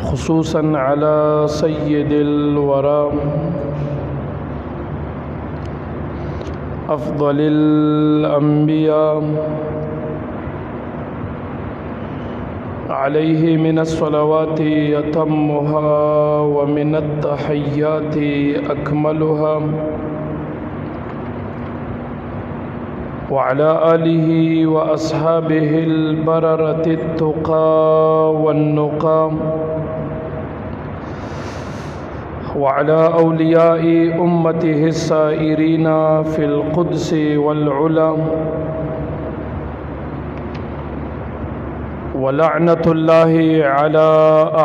خصوصا على سيد الورى أفضل الأنبياء عليه من الصلوات أتمها ومن التحيات أكملها وعلى آله وأصحابه البررة التقى والنقى وعلى أولياء أمته السائرين في القدس والعلا ولعنة الله على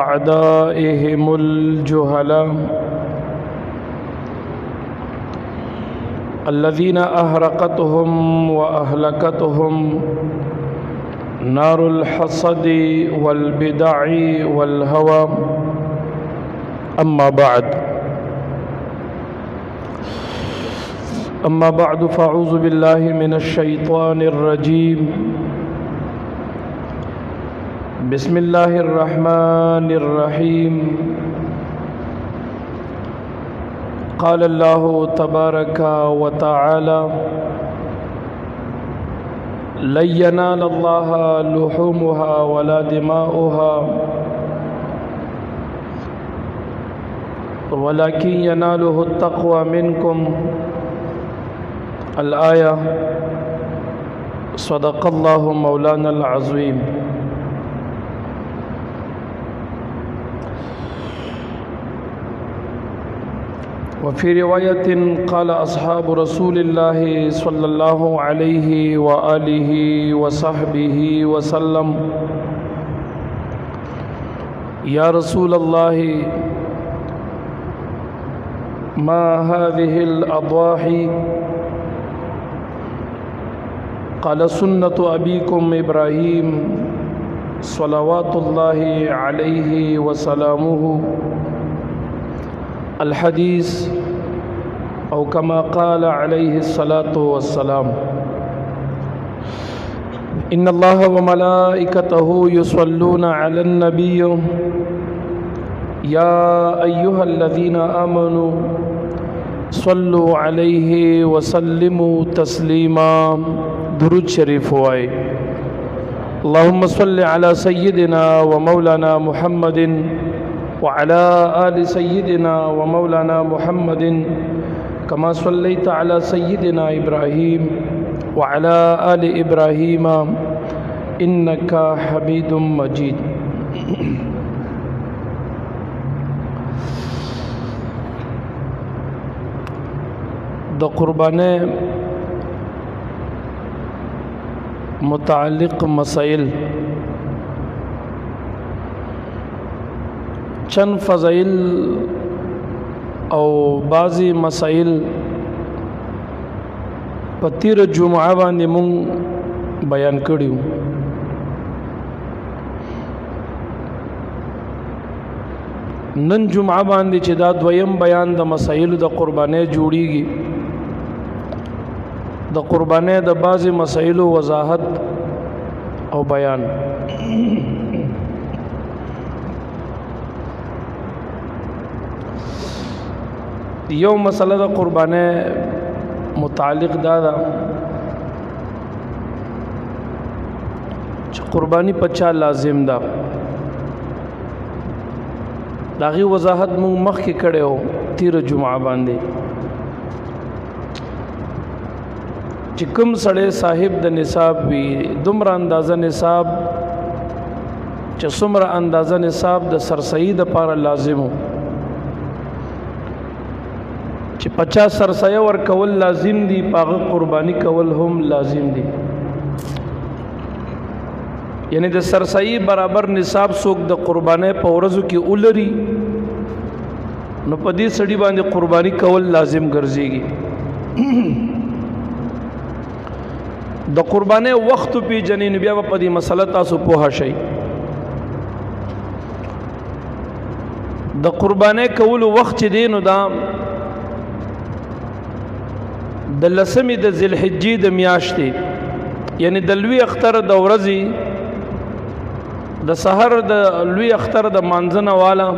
أعدائهم الجهلاء الذين أهرقتهم وأهلكتهم نار الحسد والبدع والهوى. أما بعد فأعوذ بالله من الشيطان الرجيم. بسم الله الرحمن الرحيم. قال الله تبارك وتعالى: لن ينال الله لحومها ولا دماؤها ولكن يناله التقوى منكم. الآية. صدق الله مولانا العظيم. وفي رواية قال أصحاب رسول الله صلى الله عليه وآله وصحبه وسلم: يا رسول الله ما هذه الأضاحي؟ قال: سنة أبيكم إبراهيم صلوات الله عليه وسلامه. الحديث أو كما قال عليه الصلاة والسلام: إن الله وملائكته يصلون على النبي يا أيها الذين آمنوا صلوا عليه وسلموا تسليما. درود شريف وائے. اللهم صل على سيدنا ومولانا محمد وعلى آل سيدنا ومولانا محمد كما صليت على سيدنا إبراهيم وعلى آل إبراهيم إنك حميد مجيد. د قربانه متعلق مسائل چند فضائل او بعضی مسائل په تیر جمعه باندې مونږ بیان کړیو. نن جمعه باندې چې دا دویم بیان د مسائل د قربانه جوړیږي، د قربانه د بعضی مسائل وضاحت او بیان. یو مسله د قربانه متعلق دا ده چې قربانی پچا لازم ده. داغي وضاحت مونږ مخکې کړو تیر جمعه باندې چې کوم سړی صاحب د نصاب وي، دومره اندازه نصاب چې څومره اندازه نصاب د سرسید لپاره لازم وو چې 50 سرسایه ور کول لازم دي، پاغه قربانی کول هم لازم دي. یعنی د سرسایي برابر نصاب څوک د قربانۍ په ورځو کې ولري نو په دې سړي باندې قرباني کول لازم ګرځيږي. د قربانۍ وخت په جنین بیا په دې مسله تاسو پوه شئ. د قربانۍ کول وخت دی نو دا د لسمې د ذل حجې د میاشتې، یعنی د لوی اختر د ورځې د سحر د لوی اختر د مانځنه والا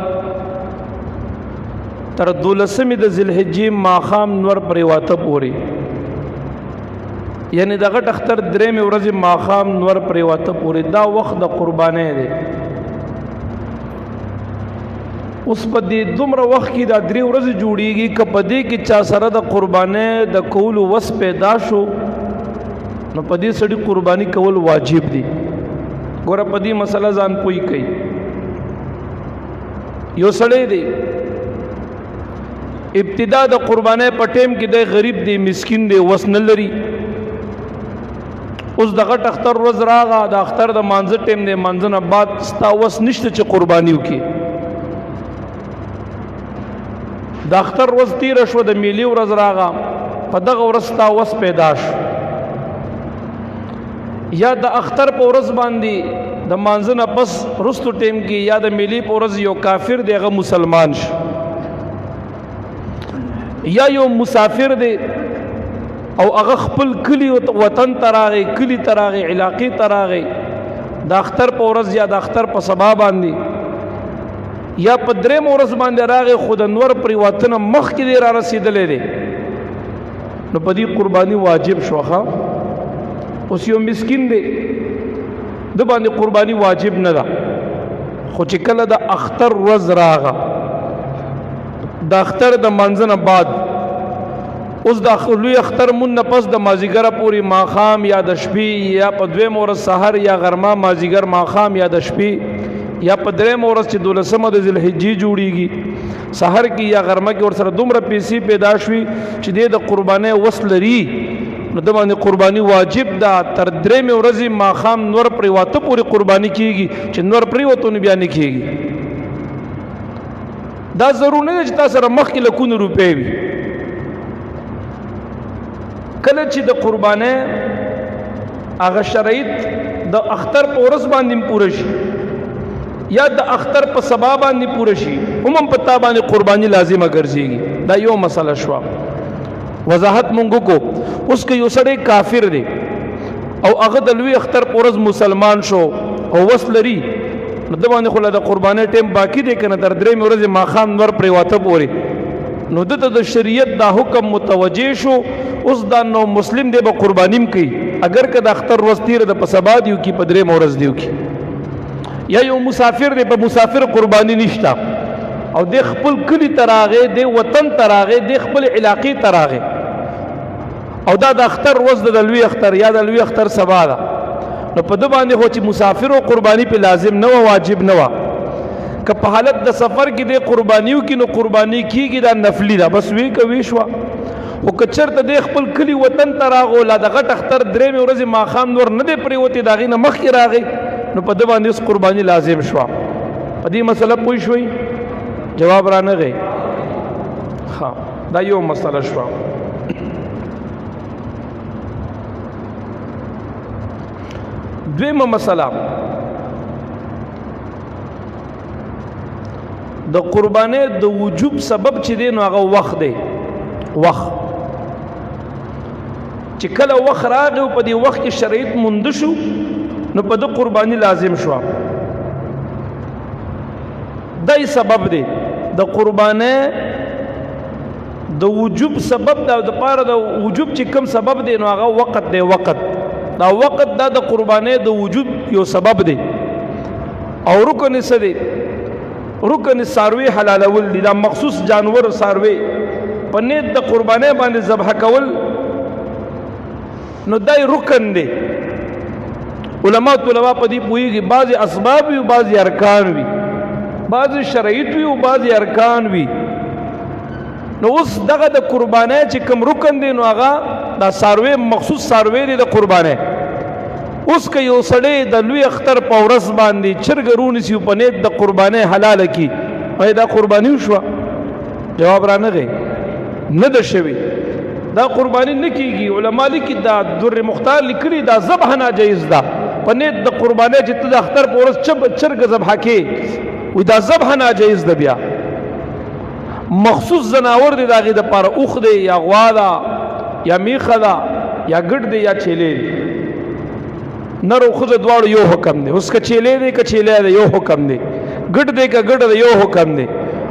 تر 12 د ذوالحجې ماخام نور پرې واته پوري یعنی دغه اختر درې مې ورځې ماخام نور پرې واته پوري دا وخت د قربانۍ دی اوس په دې دومره وخت کې دا درې ورځې جوړیږي که په دې کې چا سره د قربانۍ د کولو وس پیدا شو نو په دې سړي قرباني کول واجب دي ګوره په دې مسله ځان پوي کوي یو سړی دی ابتدا د قربانۍ په ټیم کې دی غریب دی مسکین دی وس نه لري اوس دغه اختر ورځ راغه د اختر د مانځه ټیم دی مانځه نه بعد ستا وس نشته چې قرباني وکړي د اختر ورځ تیره شوه د میلې ورځ راغه په دغه ورځ ستا وس پیدا شو یا د اختر په ورځ باندې د مانځه نه پس رستو ټیم کې یا د میلې په ورځ یو کافر دی هغه مسلمان شو یا یو مسافر دی او هغه خپل کلی وطن تراغي کلی تراغي علاقې تراغي د اختر په ورځ یا د اختر په سبا باندې یا په درېم ورځ باندې راغی خود انور پرې وطن مخکې دی را رسیدلې دی نو په دې قرباني واجب شوخه اوس یو مسکین دی د باندې قرباني واجب نه ده خو چې کله د اختر ورځ راغه د اختر د منځ نه بعد اوس د لوی اختر مون نه پس د مازیګره پوری ماخام یا د شپې یا په دویم ورځ سحر یا غرمه مازیګر ماخام یا د شپې یا په دریم ورځ چې 12 د ذوالحجې جوړیږي سحر کې یا غرمه کې ورسره دومره پیسې پیدا شوي چې د قربانۍ وس لري نو د باندې قرباني واجب ده تر دریم ورځې ماخام نور پرې واته پوری قرباني کیږي چې نور پرې وته نه بیان کیږي دا ضرور نه چې تاسو سره مخکې لکونه روپې وي کله چې د قربانۍ هغه شرایط د اختر په ورځ باندې پوره شي یا د اختر په سبا باندې پوره شي هم په تا باندې قرباني لازمه ګرځيږي دا یو مسله شو وضاحت مونږ کو اوس کې یو سړی کافر دی او هغه د لوی اختر په ورځ مسلمان شو او وسلري نو د باندې خو د قربانۍ ټیم باقی دی کنه تر درې ورځې ماخام نور پرې واته پوري نو د شریعت دا حکم متوجه شو اوس دا نو مسلم دی به قربانیم کوي اگر که د اختر ورځ تیر د په سبا دیو کې په درې ورځ دیو کې یا یو مسافر دی په مسافر قربانی نشتا او د خپل کلی تراغه د وطن تراغه د خپل علاقې تراغه او دا د اختر ورځ د لوی اختر یا د لوی اختر سبا ده نو په د باندې هو چې مسافر او قربانی په لازم نه و واجب نه و که په حالت د سفر کې د قربانیو کې نو قربانی کیږي دا نفلی ده بس وی کوي شو او کچرته د خپل کلی وطن تراغه لا د غټ اختر درې ورځې ماخام نور نه دی پرې وتی داغې نه مخ کې راغی نو په د باندې اس قرباني لازم شو په دې مسله پوه شوي جواب را نه غي ها دا یو مسله شو دویمه مسله د قرباني د وجوب سبب چې دی نو هغه وخت دی وخت چې کله وخت راغی او په دې وخت کې شرایط مند شو نو په د قرباني لازم شو دای سبب دی د قرباني د وجوب سبب دا د پاره د وجوب چې کوم سبب دی نو هغه وخت دی وخت دا وخت دا د قرباني د وجوب یو سبب دی او رکن څه دی رکن ساروی حلالول دی دا مخصوص جانور ساروی په نیت د قرباني باندې ذبح کول نو دای رکن دی علماء طلباء په دې پوهیږي بعضی اسباب وي بعضی ارکان وي بعضی شرایط وي او بعضی ارکان وي نو اوس دغه د قربانۍ چې کوم رکن دی نو هغه دا ساروی مخصوص ساروی دی د قربانۍ اوس که یو سړی د لوی اختر په ورځ باندې چرګ رونیسي په نیت د قربانۍ حلاله کی دا قرباني شو جواب را نه غي نه د شوی دا قربانی نه کیږي علما لیکي دا در مختار لیکلي دا ذبح ناجیز ده په نیت د قربانی چې ته د اختر په ورځ چرګ ذبح کې وي دا ذبح ناجیز ده بیا مخصوص زناور دی داغه د پاره اوخ دی یا غوا ده یا میخه ده یا ګډ دی یا چیلې نر او ښځه دواړو یو حکم دی. اوس که چیلې دی که چیلی دی یو حکم دی، ګډ دی که ګډ دی یو حکم دی،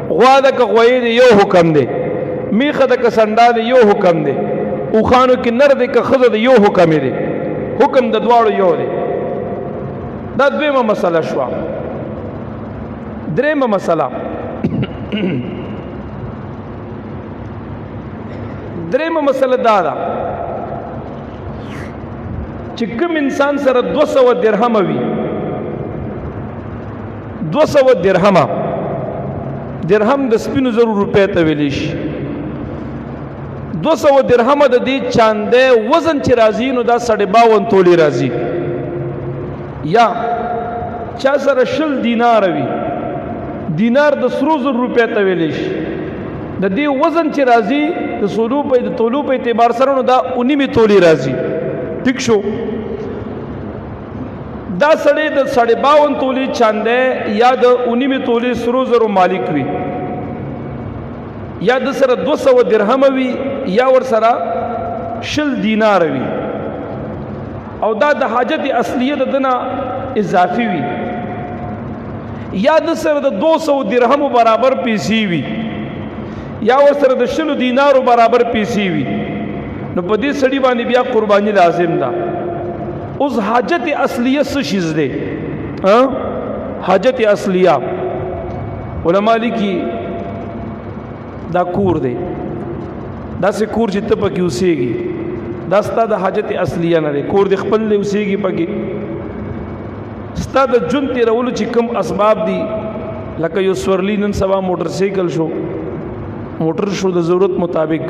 غوا ده که غویی دی یو حکم دی، میخه ده که سنډا دی یو حکم دی، اوښانو کې نر دی که ښځه دی یو حکم دی، حکم د دواړو یو دی. دا دویمه مسله شوه. دریمه مسله دریمه مسله دا ده چې کوم انسان سره 200 درهم وي، 200 درهمه، درهم د سپینو زرو روپۍ ته ویلی شي، 200 درهمه د دې چاندې وزن چې راځي نو دا 52 تولې راځي. یا چا سره 20 دینار وي، دینار د سرو زرو روپۍ ته ویلی شي، د دې وزن چې راځي د سولو په د تولو په اعتبار سره نو دا 19 تولې راځي. ٹھیک شو. دا سړی د 52 تولې چاندې یا د 19 تولې سرو زرو مالک وي، یا د سره 200 درهم وي، یا ور سره 20 دینار وي، او دا د حاجت اصلیه د دنه اضافي وي، یا د سره د 200 درهم برابر پیسې وي، یا ور سره د 20 دینارو برابر پیسې وي، نو په دې سړي باندې بیا قرباني لازم ده. اوس حاجت اصلیه څه شیز دی؟ حاجت اصلیه علماء لیکي دا کور دی، داسې کور چې ته پکې اوسېږي دا ستا د حاجت اصلیه نه دی. کور دی خپل دی اوسېږي پکې، ستا د ژوند تېرولو چې کوم اسباب دي لکه یو سورلی، نن سبا موټر سایکل شو، موټر شو د ضرورت مطابق،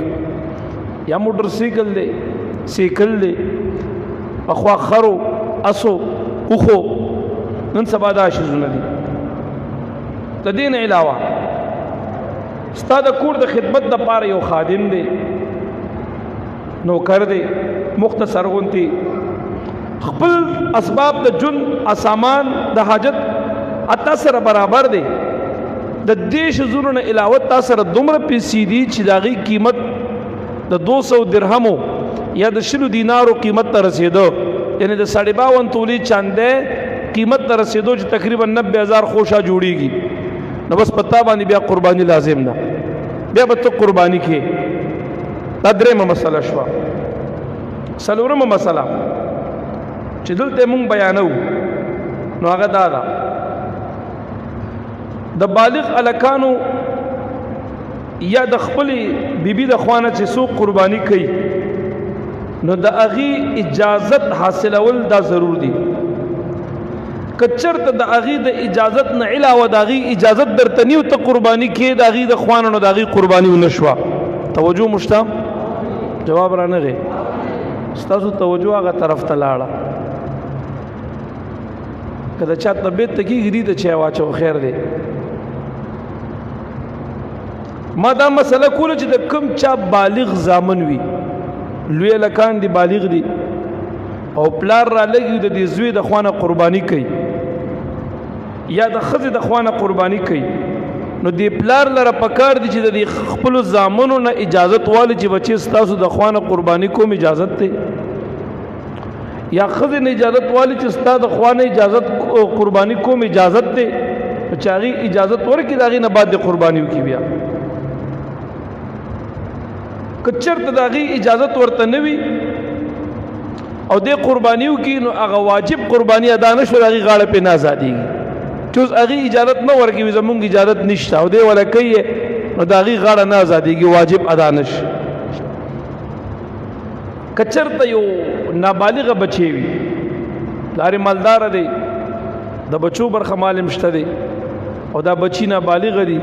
یا موټر سایکل دی، سایکل دی، اخوا خرو اسو اوخو، نن سبا دا شیزونه دي. د دې نه علاوه ستا د کور د خدمت دپاره یو خادم دی، نوکر دی، مختصر غونتی خپل اسباب د ژوند سامان د حاجت اتا سره برابر دی. د دې شیزونو نه علاوه تا سره دومره پیسې دي چې د هغې قیمت د 200 درهمو یا د 20 دینارو قیمت ته رسېدو، یعنی د 52 تولې چاندې قیمت ته رسېدو چې تقریبا 90,000 خوشا جوړیږي، نو بس پتا باندې بیا قرباني لازم ده، بیا به ته قرباني کې. دا درېمه مسله شوه. څلورمه مسله چې دلته مونږ بیانو نو هغه دا ده د بالغ الکانو یا د خپلې بیبي د خوا نه چې څوک قرباني کوي نو د هغې اجازت حاصلول دا ضرور دي. که چېرته د هغې د اجازت نه علاوه د هغې اجازت درته نی ته قرباني کې د هغې د خوا نه نو د هغې قرباني ونه شوه. توجه مو شته؟ جواب رانغی. ستاسو توجه هغه طرف ته لاړه. که د چا طبیعت ته کېږي دې ته چای واچو خیر دی. ما دا مسله کوله چې د کوم چا بالغ زامن وي، لوی لکان دی بالغ دی او پلار را لګي د دې زوی د خوانه قرباني کوي یا د ښځې د خوانه قرباني کوي، نو دې پلار لره پکار دي چې د دې خپلو زامنو نه اجازت والی چې بچې ستاسو د خوانه قرباني کوم اجازت دی، یا ښځې نه اجازت والی چې ستا د خوانه اجازت قرباني کوم اجازت دی، چې هغې اجازت ورکړي د هغې نه بعد د قرباني وکړي. بیا که چېرته د هغې اجازت ورته نه وي او دې قرباني وکړي نو هغه واجب قرباني ادا نه شو، د هغې غاړه پرې نه ازادېږي. چې اوس هغې اجازت نه ورکوي زمونږ اجازت نشته او دې وله کوي نو د هغې غاړه نه ازادېږي، واجب ادا نه شي. که چېرته یو نابالغه بچی وي، پلار یې مالداره دی، د بچو برخه مال هم شته دی او دا بچی نابالغه دي،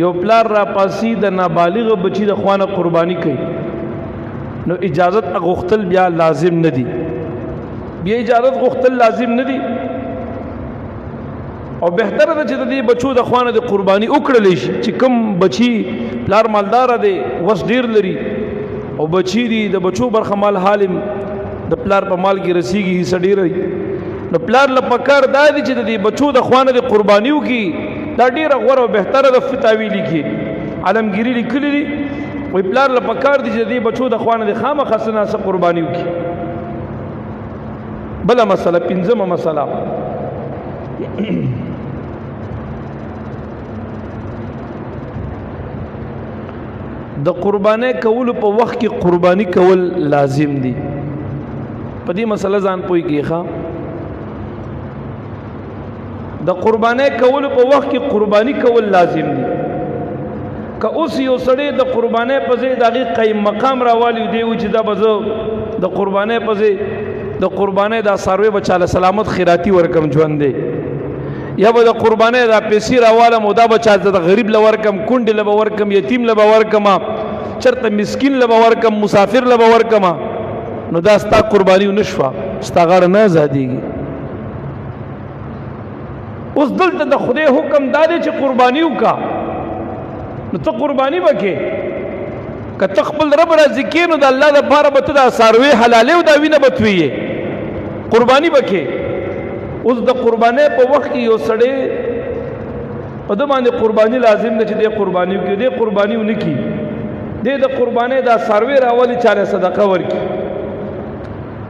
یو پلار را پاسی د نابالغ بچی د خوانه قربانی کوي نو اجازت غوښتل بیا لازم نه دي، بیا اجازت غوښتل لازم نه دي او بهتره ده چې د دې بچو د خوانه د قربانی وکړل شي. چې کوم بچی پلار مالدار دی وس ډیر لري او بچی دی د بچو برخه مال حالم د پلار په مال کې رسیږي حصہ ډیر نو پلار له پکار دا دي چې د دې بچو د خوانه د قربانی وکړي، دا ډیره غوره او بهتره د فتاوی لیکي علمگیری لیکلی دي وی پلار له پکار دي چې د دې بچو د خوانه د خامخا څه قرباني وکړي. بلا مسله پنځمه مسله د قربانۍ کول په وخت کې قرباني کول لازم دي. په دې مسله ځان پوي کیخه د قربانۍ کول په وخت کې قرباني کول لازم دي. که اوس یو سړی د قربانۍ په ځای دغه قیم مقام راوالي دی چې دا بزو د قربانۍ په ځای د قربانۍ د سروي بچاله سلامت خیراتی ورکم ژوند دی یا به د قربانۍ د پیسې راواله مودا بچاله د غریب لورکم کونډ لورکم یتیم لورکم چرته مسکین لورکم مسافر لورکم نو دا ستا قرباني نشوا ستا غاړه نه آزادېږي. اوس دلته د خدای حکم دا دی چې قرباني وکا نو ته قرباني وکې که ته خپل رب راضي کې نو د الله دپاره به ته دا څاروي حلالې او دا وینه به تویې قرباني وکې. اوس د قربانۍ په وخت کې یو سړی په ده باندې قرباني لازم ده چې دی قرباني وکړي دی قرباني ونه کړي دی د قربانۍ دا څاروي راولي چاله صدقه ورکړي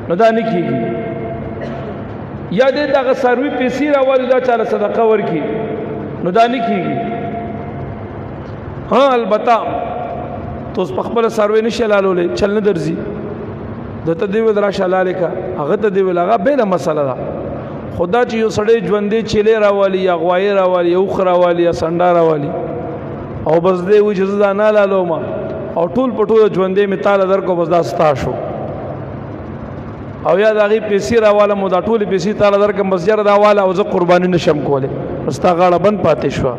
نو دا نه کېږي یا دی دغه څاروي پیسې راولي دا چاله صدقه ورکړي نو دا نه کېږي. ها البته ته اوس په خپله څاروی نشي حلالولی چل نه درځي ده ته دې ویل راشه حلالې که هغه ته دې ویل هغه بېله مسله ده. خو دا چې یو سړی ژوندی چیلې راوالي یا غوایې راوالي یا اوښ راوالي یا سنډا راوالي او بس دی وایي چې زه دا نه حلالوم او ټول په ټوله ژوندی مې تاله درکړو بس دا ستا شو او یا د هغې پیسې راوالم او دا ټولې پیسې تاله درکړم بس یاره دا واله او زه قرباني نشم کولی بس تا غاړه بند پاتې شوه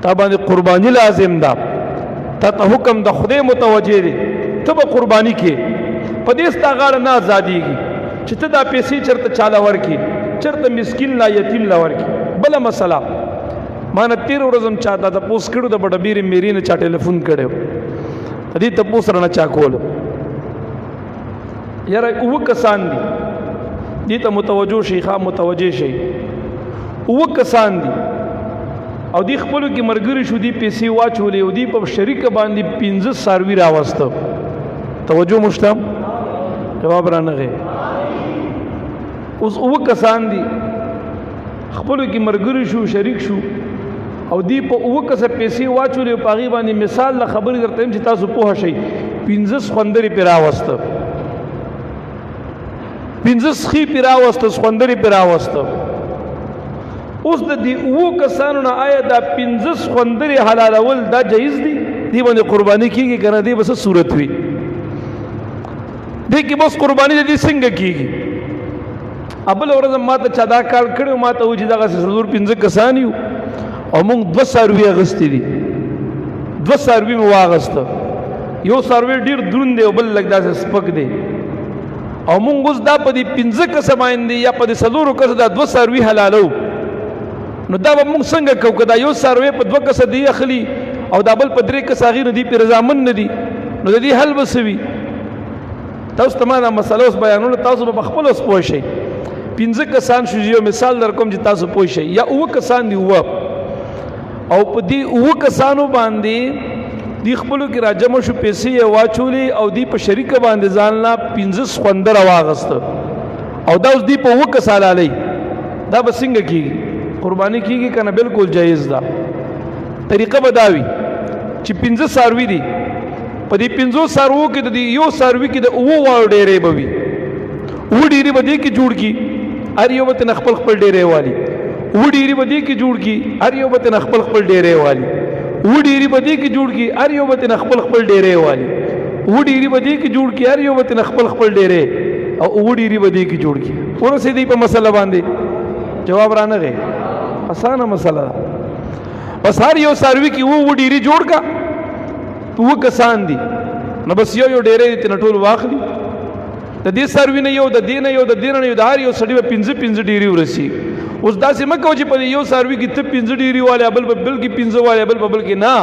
تا باندې قرباني لازم ده تا ته حکم د خدای متوجه دی ته به قرباني کې په دې ستا غاړه نه آزادېږي چې ته دا پیسې چېرته چاله ورکړي چېرته مسکین لا یتیم لا ورکړي. بله مسله ما نه تېره ورځ هم چا دا تپوس کړو د بډبیرې میرې نه چا ټلیفون کړی د دې تپوس رانه چا کولو یاره 9 کسان دي دې ته متوجه شي ښه متوجه شي 9 کسان دي او دی خپلو کې مرګري شو دی پیسې واچولې او دی په شریکه باندې 15 څاروي راوسته. توجه مشتم جواب رانغی. اوس 9 کسان دي خپلو کې مرګري شو شریک شو او دی په 9 کسه پیسې واچولې او په هغې باندې مثال له خبرې درته یم چې تاسو پوه شئ 15 سخوندرې پرې راوسته 15 سخي پرې راوسته سخوندرې پرې راوسته. اوس د دې 9 کسانو نه آیا دا 15 خوندرې حلالول دا جایز دي دی باندې قرباني کېږي که نه دی به څه صورت وي دی کې بس قرباني د دې څنګه کېږي. بله ورځ ما ته چا دا کار کړی ما ته وایي چې دغسې 15 کسان یو او موږ 2 څاروي اخیستي دي 2 څاروي مې واخیسته یو څاروی ډېر دروند دی او بل لږ داسې سپک دی او موږ اوس دا په دې 15 کسه باندې یا په دې 4 کسه دا 2 څاروي حلالو نو دا به موږ څنګه کوو که دا یو څاروی په 2 کسه دی اخلي او دا بل په 3 کسه هغې نه دی پې رضامند نه دي نو د دې حل به څه وي. تاسو ته ما دا مسله اوس بیانونه تاسو به په خپله اوس پوه شئ 15 کسان شو یو مثال در کوم چې تاسو پوه شئ یا 9 کسان دي او په دې 9 کسانو باندې دی خپلو کې راجمع شو پیسې یې واچولې او دی په شریکه باندې ځان لا 15 خوندره واغسته او دا اوس دی په 9 کسه حلالوي دا به څنګه کېږي قرباني کېږي که نه بالکل جایز ده. طریقه به دا وي چې 15 څاروي دي په دې 15 څاروو کې د دې یو څاروي کې د 9 واړو ډېرې به وي 9 ډېرې به دې کې جوړ کړي هر یو به ترې خپل ډېرې والي 9 ډېرې به دې کې جوړ کړي هر یو به ترې خپل ډېرې والي 9 ډېرې به دې کې جوړ کړي هر یو به ترې خپل ډېرې والي 9 ډېرې به دې کې جوړ کړي هر یو به ترې خپل ډېرې او 9 ډېرې به دې کې جوړ کړي ورسېدی په مسله باندې جواب رانغی. اسانه مسله ده بس هر یو څاروي کې 9 ډېرې جوړ کا 9 کسان دي نو بس یو ډېرې دې ترې ټول واخلي د دې څاروي نه یو د دې نه یو د دې نه یو د هر یو سړي به 15 ډېرې ورسي. اوس داسې مه کوه چې په یو څاروي کې ته 15 ډېرې والی بل کې 15 والی بل کې نه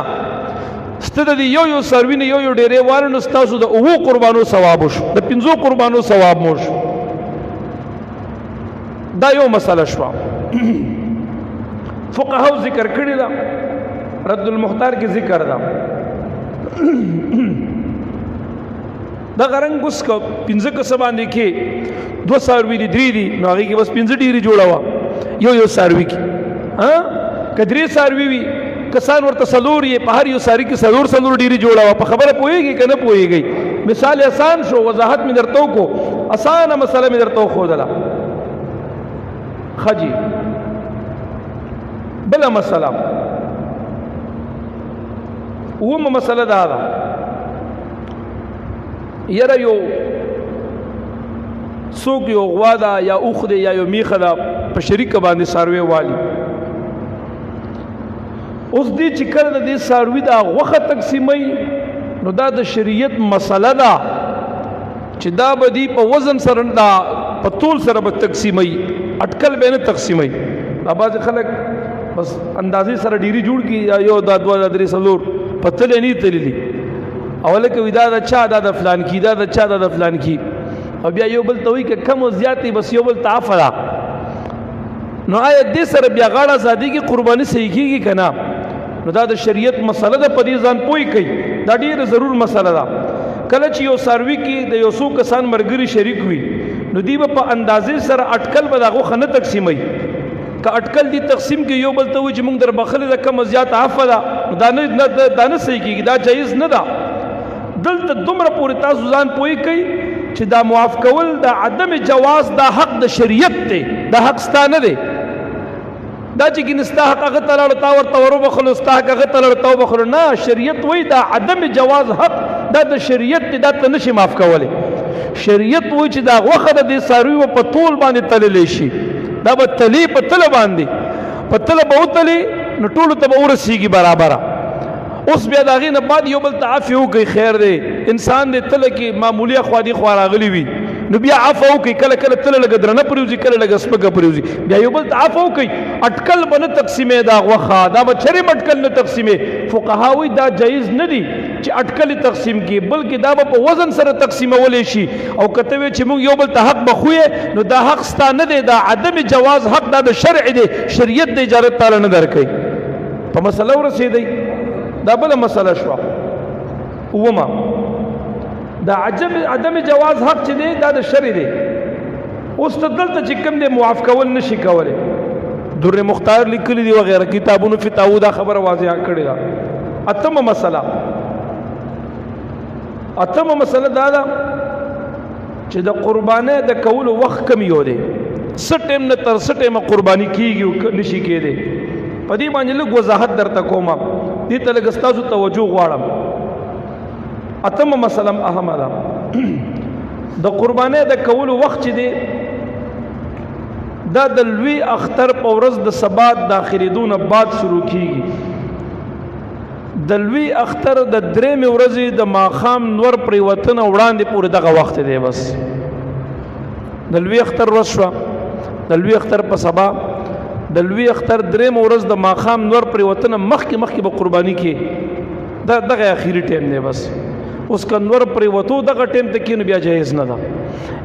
سته د یو څاروي نه یو ډېرې والی نو ستاسو د 9 قربانو ثواب وشو د 15 قربانو ثواب مو شو. دا یو مسله شوه فقهاو ذکر کړی دا رد المختار کې ذکر دا دغه رنګ اوس که 15 کسه باندې کې 2 څاروي دي 3 دي نو هغې کې بس 15 ډیرې جوړوه یو څاروي کې که 3 څاروي وي کسان ورته څلور یې په هر یو څاروي کې څلور ډیرې جوړوه په خبره پوهېږي که نه پوهېږئ مثال آسان شو وضاحت مې درته وکړو اسانه مسله مې درته وښودله ښه جي بله مسله اومه مسله دا ده یره یو څوک یو غوا ده یا اوښ دی یا یو میخه ده په شریکه باندې څاروی والي اوس دې چې کله د دې څاروي دا غوښه تقسیموي نو دا د شریعت مسله ده چې دا به دي په وزن سره دا په طول سره به تقسیموي اټکل به نه تقسیموي دا بعضې خلک بس اندازې سره ډیری جوړ کړي یا یو دا 2 دا 3 څلور په تلې نه تللی اوله کوي دا د چا دا د فلان کی دا د چا دا د فلان کی او بیا یو بل ته وایي که کم او زیاتې بس یو بل ته عفه ده نو آیا دې سره بیا غاړه ازادي کې قرباني صحیح کېږي که نه نو دا د شریعت مسله ده په دې ځان پوه کوي دا ډېره ضرور مسله ده کله چې یو څاروي کې د یو څو کسان ملګري شریک وي نو دوی به په اندازې سره اټکل به د غوښه نه تقسیموي که اټکل دي تقسیم کې یو بل ته وایي چې موږ در بخلې ده کمه زیاته عفه ده نو دا نه صحیح کېږي دا جایز نه ده دلته دومره پورې تاسو ځان پوه کوئ چې دا معاف کول د عدم جواز دا حق د شریعت دی دا حق ستا نه دی دا چې ګینه ستا حق هغه ته لاړو تا ورته وروبخلو ستا حق هغه ته لاړو تا وبخلو نه شریعت وایي دا عدم جواز حق دا د شریعت دی دا ته نشي معاف کولی شریعت وایي چې دا غوښه د دې څاروي به په طول باندې تللی شي دا به تلي په تله باندې په تله به وتلي نو ټولو ته به ورسېږي برابره اوس بیا د هغې نه بعد یو بل ته عفو وکړئ خیر دی انسان دی تله کې معمولي خوا دې خوا راغلی وي نو بیا عفو وکړئ کله کله تله لږه درنه پرېوځي کله لږه سپکه پرېوځي بیا یو بل ته عفو وکړئ اټکل به نه تقسیمې دا غوښه دا به چرېم اټکل نه تقسیمې فقها وایي دا جایز نه دي چې اټکل تقسیم کړي بلکې دا به په وزن سره تقسیمولی شي او که ته وایې چې موږ یو بل ته حق به خویې نو دا حق ستا نه دی دا عدم جواز حق دا د شرع دی شریعت د اجازت تعالی نه درکوي په مسله ورسېدئ دا بله مسله شوه اومه دا عدم جواز حق چې دی دا د شرع دی اوس ته دلته چې کوم دی معاف کول نشي کولی در مختار لیکلی دی وغیره کتابونو فتاوو دا خبره واضحه کړې ده اتمه مسله دا ده چې د قربانۍ د کولو وخت کم یو دی څه ټیم نه تر څه ټیمه قرباني کېږي نشي کېدی په دې باندې لږ وضاحت درته کومه دې ته لږ ستاسو توجه غواړم اتمه مسله اهمه ده د قربانۍ د کولو وخت چې دی دا د لوی اختر په ورځ د سبا داخلېدو نه بعد شروع کېږي د لوی اختر د 3مې ورځې د ماښام نور پرېوتنه وړاندې پورې دغه وخت دی بس د لوی اختر ورځ شوه د لوی اختر په سبا د لوی اختر 3مه ورځ د ماښام نور پرېوتنه مخکې به قرباني کې دغه اخري ټیم دی بس اوس که نور پرېوتو دغه ټیم ته کېنو بیا جایز نه ده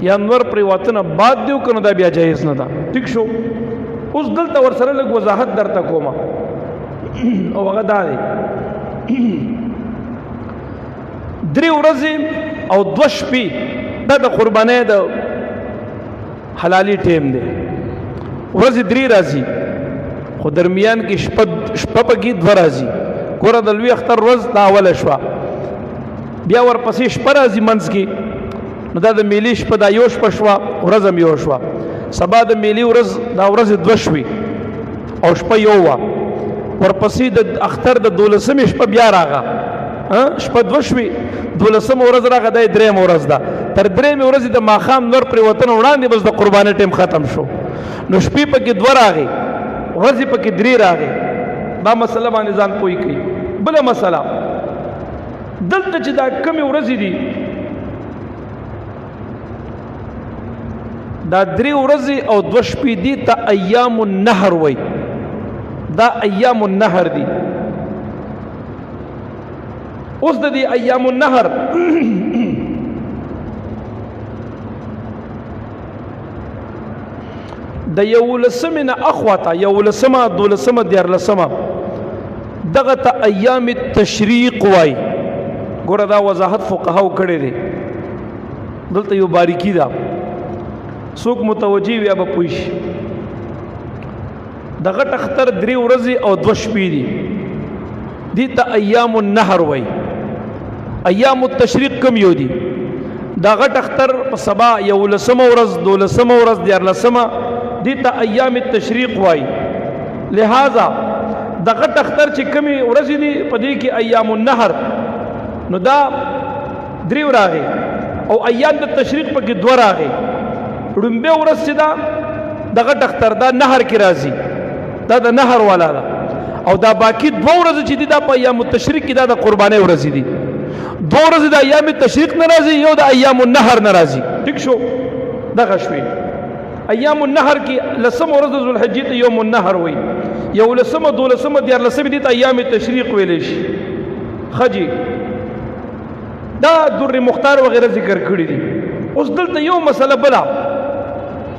یا نور پرېوتنه بعد دی که نو دا بیا جایز نه ده ټیک شو اوس دلته ورسره لږ وضاحت درته کومه او هغه دا دی 3 ورځې او 2 شپې دا د قربانۍ د حلالي ټیم دی ورځې 3 راځي خو درمیان کې شپه پکې 2 راځي ګوره د لوی اختر ورځ دا اوله شوه بیا ورپسې شپه راځي منځ کې نو دا د میلې شپه دا یو شپه شوه ورځ هم یو شوه سبا د میلې ورځ دا ورځې 2 شوې او شپه یو وه ورپسې د اختر د 12مې شپه بیا راغه شپه 2 شوې 12مه ورځ راغه دا 3مه ورځ ده تر 3مې ورځې د ماښام نور پرېوتنه وړاندې بس د قربانۍ ټیم ختم شو نو شپې پکې 2 راغې ورځې پکې 3 راغې دا مسله باندې ځان پوه کړئ بله مسله دلته چې دا کمې ورځې دي دا 3 ورځې او 2 شپې دي ته ایام النهر وایي دا ایام النهر دي اوس د دې ایام النهر د 11مې نه اخواته 11مه 12مه 14مه دغه ته ایام التشریق وایي ګوره دا وضاحت فقهاو کړی دی دلته یو باریکی ده څوک متوجي وي به پوه شي د غټ اختر 3 ورځې او 2 شپې دي دي ته ایام النهر وای ایام التشریق کم یو دي دا غټ اختر په سبا 11 ورځ 12 ورځ 14 دي ته ایام التشریق وای لہذا دا غټ اختر چې کمی ورځې دي په دې کې ایام النهر نو دا 3 راغی او ایام د تشریق په کې 2 راغی ډومبه ورځ چې دا د غټ اختر دا نهر کې راځي دا د نهر والا ده او دا باقی 2 ورځې چې دي دا په ایام التشریق کې دا د قربانۍ ورځې دي 2 ورځې د ایام التشریق ناراضي یو د ایام النهر ناراضي ټیک شو دغه شوي ایام النهر کې لسم ورځ د ذوالحجې ته یوم النهر وي یو لسم 12 14 دي ته ایام التشریق ویل شي خجی دا در مختار وغیرہ ذکر کړی دي اوس دلته یو مسله بلا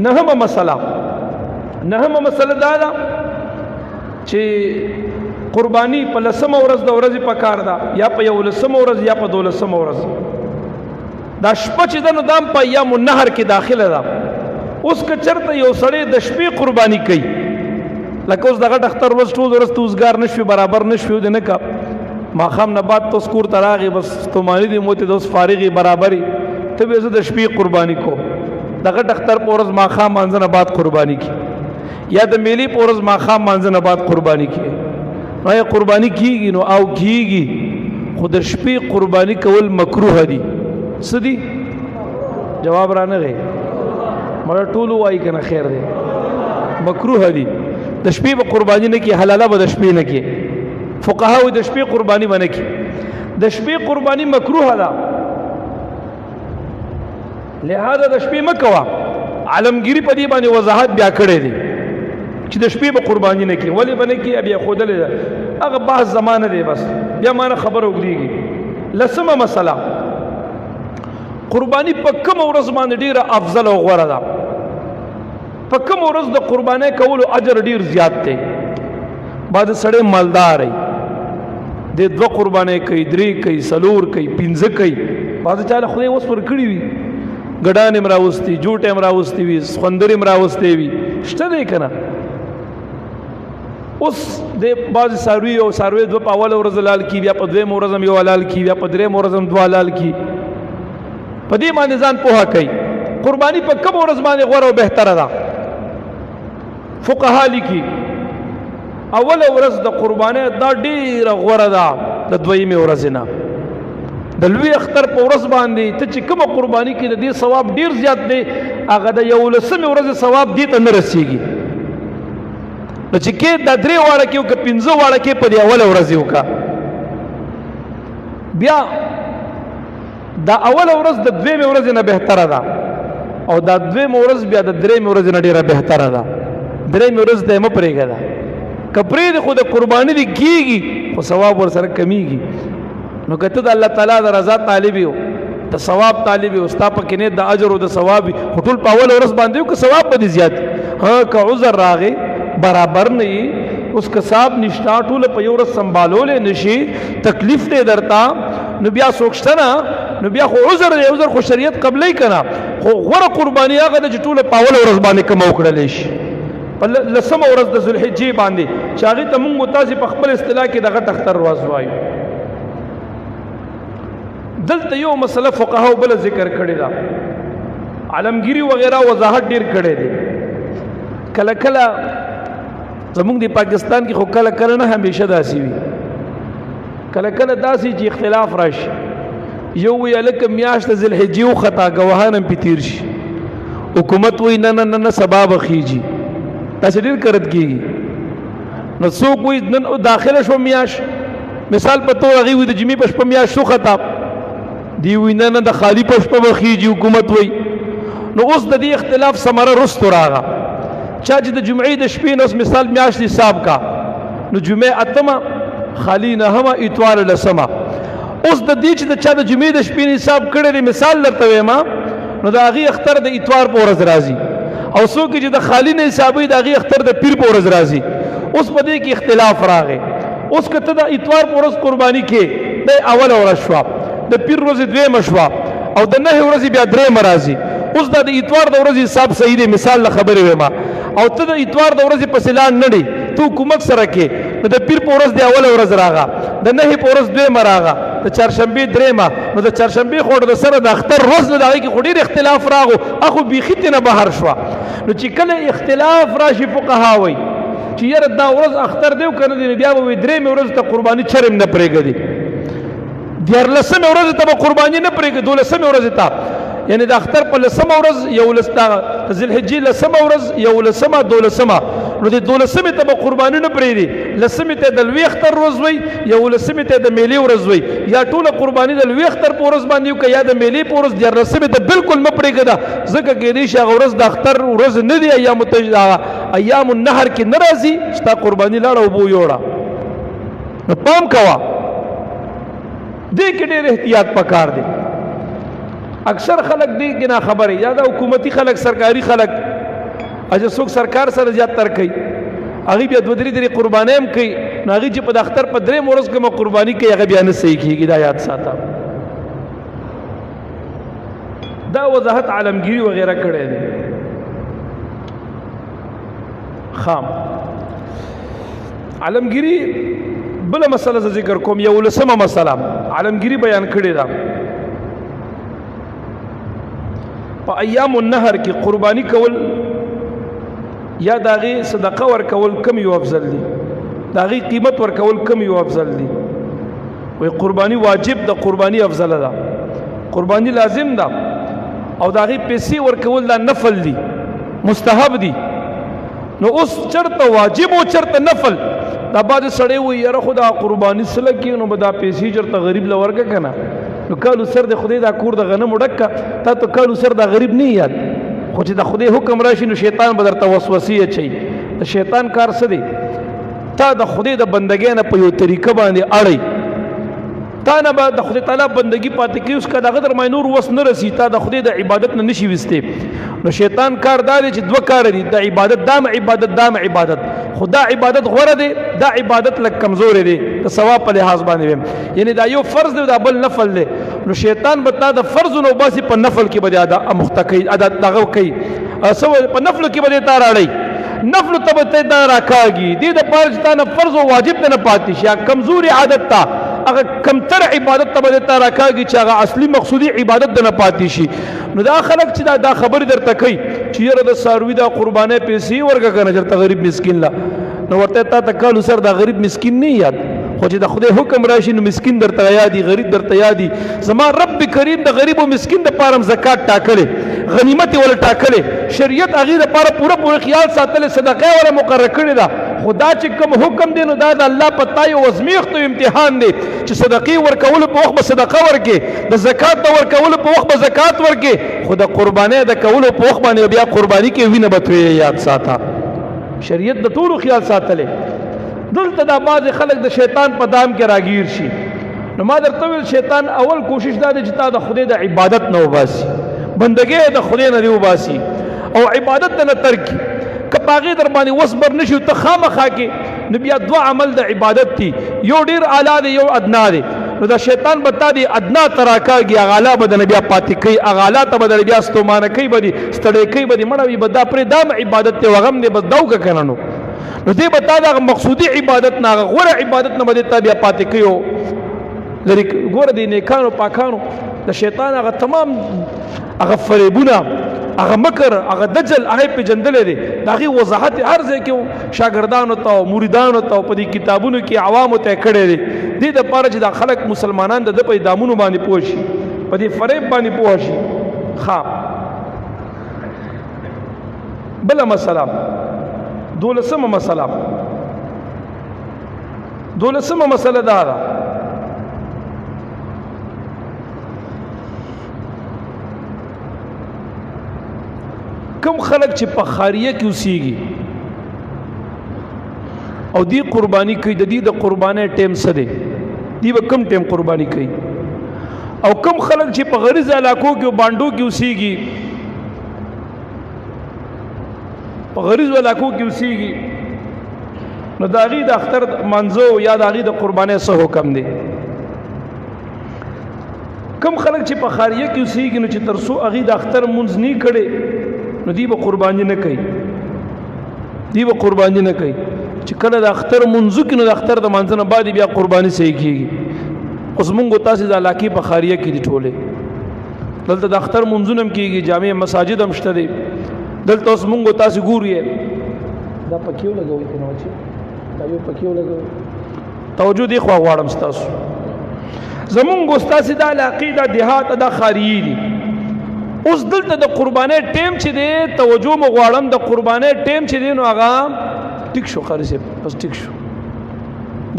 نهمه مسله دا ده چې قربانی په لسم ورځ د ورځې په کار ده یا په 11 ورځ یا په 12 ورځ دا شپه چې ده نو دا په ایام النهر کې داخله ده اوس که چرته یو سړی د شپې قربانی کوي لکه اوس دغه اختر ورځ ټول ورځ ته اوزګار نشوي برابر نشوي د نه کا ماښام نه بعد ته کور ته راغی بس ستوماني دي موتې د اوس فارغې برابرې ته به زه د شپې قرباني کوم دغه اختر په ورځ ماښام مانځه نه بعد قرباني کی یا د میلې په ورځ ماښام مانځه نه بعد قرباني کی نو یا قرباني کیږي نو او کیږي خو د شپې قرباني کول مکروه دي څه دي جواب را نه غي مړه ټول وایي کنه خیر دی مکروه دي د شپې په قرباني نه کی حلاله به د شپې نه کی فقها د شپې قرباني باندې کی د شپې قرباني مکروه ده لہذا د شپې مکوا عالمگیری په دې باندې وضاحت بیا کړې دي چې د شپې په قرباني نه کی ولی باندې کی بیا خودلې ده هغه بعض زمانه دی بس بیا ما خبر وګړيږي لسمه مسله قرباني په کوم ورځ باندې ډیره افضل او غوړه ده په کوم ورځ د قرباني کولو اجر ډیر زیات دی بعد سړی مالدار دی د 2 قرباني کوي 3 کوي 4 کوي 5 کوي بعد چاله خدای اوس پر کړی وي ګډان امراوستي جوټ امراوستي وي خوندر امراوستي وي شته دی کنه اوس د بعض ساروی او ساروی 2 په اول ورځ لال کی بیا په 2 ورځ یو لال کی بیا په 3 ورځ 2 لال کی په دې باندې ځان پوها کوي قرباني په کوم ورځ باندې غوړه او بهتره ده فقها لیکي اول ورځ د قرباني دا ډیره غوړه ده د دویمه ورځ نه د لوی اختر په ورځ باندې ته چې کوم قرباني کې د دې ثواب ډیر زیات دی هغه د 11 ورځې ثواب دې ته نه رسیږي نو چې کې د 3 واړه کې او 15 واړه کې په دې اول ورځ یو کا بیا دا اول ورځ د 2 ورځ نه بهتره ده او دا 2 ورځ بیا د 3 ورځ نه ډیره بهتره ده 3 ورځ د م پرېګه ده کپرې د خود قرباني دي کیږي خو ثواب ور سره کمیږي نو کته د الله تعالی د رضا طالب یو ته ثواب طالب یو ستا په کې نه د اجر او د ثواب ټول په اول ورځ باندې یو که ثواب به زیات ها که عذر راغی برابر نه اوس که صاحب نشتا ټول په یو ورځ سنبالول نشي تکلیف دې درتا نو بیا سوکشتنه نو بیا خو عذر خو شریعت قبلې کنا خو غوړه قرباني هغه د ټول په اول ورځ باندې کوم وکړل شي په لسم ورځ د ذوالحجې باندې چې هغه ته موږ متازي په خپل اصطلاح کې دغه اختر ورځ وایو دلته یو مسله فقها بل ذکر کړی دا عالمگیری وغیرہ وضاحت ډیر کړی دی کله کله زموږ د پاکستان کې خو کله کله نه همیشه داسي وي کله کله داسي چې اختلاف راشي یو وی الک میاشت ذوالحجې او خطا گواهانم پتیر شي حکومت وی نه سبب خيږي تاسو ډیر کرت کیږي نو څوک وی نن داخله شو میاش مثال په تو هغه وی د جمی پښ په میاش شو خطا دی وی نه د خالی پښ په خيږي حکومت وی نو اوس د دې اختلاف ثمره رست راغه چا چې د جمعې د شپې نو مثال میاش حساب کا نو جمعې اتمه خالی نه هم اتوار لسمه اوس د دې چې د چا د جمعې د شپې حساب کړی مثال لرته ما نو د هغه اختر د اتوار په ورځ راځي او څوک چې د خالی نه حسابي د هغه اختر د پیر په ورځ راځي اوس په دې کې اختلاف راغی اوس کته د اتوار په ورځ قرباني کې د اول ورځ شو د پیر ورځ دویمه شو او د 9 ورځې بیا 3 مرازي. اوس د اتوار د ورځې حساب صحیح دی، مثال له خبرې وېما، او ته د اتوار د ورځې په سلان نه دی تو حکومت سره کې، نو د پیر په ورځ دی اوله ورځ راغه، د 9 په ورځ 2 مراغه، د چهارشنبه 3 نو د چهارشنبه خو د سره د اختر ورځ نه دغه کې خو ډېر اختلاف راغو، اخو بیخي نه بهر شو. نو چې کله اختلاف راشي فقها وایي چې یاره دا ورځ اختر دی او کنه دی، بیا به 3 ورځ ته قرباني چرم نه پرېږدي، 14 ورځ ته به قرباني نه پرېږدي، 12 ورځ ته، یعنی د اختر په 10 ورځ 11 ذی الحجې 10 ورځ 11 12 نو د 12 ته به قرباني نه پرېږدي، 10 ته د لوی اختر ورځ وي، 11 ته د میلې ورځ وي، یا ټوله قرباني د لوی اختر په ورځ باندې وکړه یا د میلې په ورځ، 14 ته بالکل مه پرېږده، ځکه کېدای شي هغه ورځ د اختر ورځ نه دی، ایام النهر کې نه راځي چې تا قرباني لاړه اوبه یوړه. نو پام کوه دې کې ډېر احتیاط پکار دی. اکثر خلک دې کې نه خبرې، یا د حکومتي خلک سرکاري خلک اجه څوک سرکار سره زیات تر کوي، هغه بیا 2-3 قرباني هم کوي، نو هغه چې په د اختر په 3 ورځ کې قرباني کوي هغه بیا نه صحیح کېږي، دا یاد ساته. دا وضاحت عالمگیری وغیرہ کړی دی. خام عالمگیری بل مسله ذکر کوم، یو لسمه مسله عالمگیری بیان کړی دا په ایام النهر کې قربانی کول یا داغي صدقه ور کول کم یو افضل دي، داغي قیمت ور کول کم یو افضل دي. وی قربانی واجب ده، قربانی افضل ده، قربانی لازم ده، او داغي پیسې ور کول دا نفل دي، مستحب دي. نو اوس چرته واجب او چرته نفل، دا بعد سړی وي یاره خدا قربانی سره کې نو به دا پیسې چرته غریب لورګه کنه، نو کالو سر د خدای دا کور د غنم ډکه، تا ته کالو سر دا غریب نه یاد، خو چې د خدای حکم راشي نو شیطان به درته وسوسې اچي. د شیطان کار څه دی؟ تا د خدای د بندګۍ نه په یو طریقه باندې اړی، تا نه به د خدای تعالی بندگی پاتې کیږي، اوس که دغه در نور وس نه رسي، تا د خدای د عبادت نه نشي وستې. نو شیطان کار دا دی چې 2 کار دي، د عبادت دام عبادت دام عبادت، خدا عبادت غوره دی، دا عبادت لږ کمزورې دی د ثواب په لحاظ باندې، یعنی دا یو فرض دی دا بل نفل دی. نو شیطان به تا د فرض نو باسي په نفل کې به ادا مختقي ادا دغه کوي، سو په نفل کې به تا راړي، نفل ته به تا راکاږي، دې د پاره چې تا نه فرض او واجب نه پاتې شي، کمزوري عادت تا هغه کمتر عبادت ته به تا راکاږي چې هغه اصلي مقصودی عبادت نه پاتې شي. نو دا خلک چې دا خبر درته کوي چې یره د ساروی دا قربانه پیسې ورګه کنه چرته غریب مسکین لا، نو ورته تا کالو سر دا غریب مسکین نه یاد، خو چې د خدای حکم راشي نو مسکین درته یادي، غریب درته یادي. زما رب کریم د غریب او مسکین د پاره زکات ټاکلې، غنیمت ول ټاکلې، شریعت هغه د پاره پوره خیال ساتل، صدقه ول مقرر کړی دا. خدا چې کوم حکم دی نو دا د الله پتاي او ازمیخت او امتحان دی چې صدقې ورکول په وخت به صدقه ورکې، د زکات ورکول په وخت به زکات ورکې، خو د قربانۍ د کول په وخت باندې بیا قرباني کې وینه بتوي. یاد ساته شریعت د ټولو خیال ساتلې. دلته دا بعض خلک د شیطان په دام کې راگیر شي. نو ما درته ویل شیطان اول کوشش دا دی چې تا د خدای د عبادت نه وباسي، بندګۍ د خدای نه دی وباسي او عبادت نه ترک که پاغي در باندې وصبر نشو ته خامخا کې، نو بیا 2 عمل د عبادت دي، یو ډیر اعلی دی یو ادنا دی. نو دا شیطان بتا دی ادنا تراکاږي، اغالا بدن بیا پاتې کوي، اغالا ته بدل بیا ستومانه کوي، بدی ستړی کوي، بدی مړوي بدا پر دام عبادت ته وغم دی بس داو کنه. نو دې بتا دا مقصودی عبادت نه غوړه عبادت نه بده ته بیا پاتې کوي. لري ګور دی نیکانو پاکانو د شیطان هغه تمام هغه فریبونه هغه مکر هغه دجل هغه په جندل دي، داغي وضاحت هر ځای کې شاګردانو ته مریدانو ته په دې کتابونو کې عوامو ته کړي دي. دې د پاره چې د خلک مسلمانان د په دامونو باندې پوښي، په دې فریب باندې پوښي. ها بل مسله 12مه مسله دا ده کم خلق چې په خاریه کې اوسېږي او دی قرباني کوي، د دې د قربانۍ ټیم څه دی؟ دی به کم ټیم قرباني کوي؟ او کم خلق چې په غریز علاقو کې باندو کې اوسېږي، په غریز علاقو کې اوسېږي، نو د هغې د اختر منځو یا د هغې د قربانۍ څه حکم دی؟ کم خلک چې په خاریه کې اوسېږي نو چې تر څو هغې د اختر مونځ نه کړي نو دوی به قرباني نه کوي چې کله د اختر مونځو کې نو د اختر د مانځه نه بعد بیا قرباني صحیح کېږي. اوس مونږ تاسې د علاقې په خاریه کې دي ټولې دلته د اختر مونځونه هم کېږي جامع مساجد هم شته دي دلته اوس مونږ تاسې ګورو دا پکې ولګوئ که نه چې دا یو پکې ولګوئ توجه دې خوا غواړم ستاسو زمونږ ستاسې د علاقې دا دیهات دا خاریې دي. اوس دلته د قربانۍ ټیم چې دی توجه مو غواړم د قربانۍ ټیم چې دی نو هغه ټیک شو قاري صاحب بس ټیک شو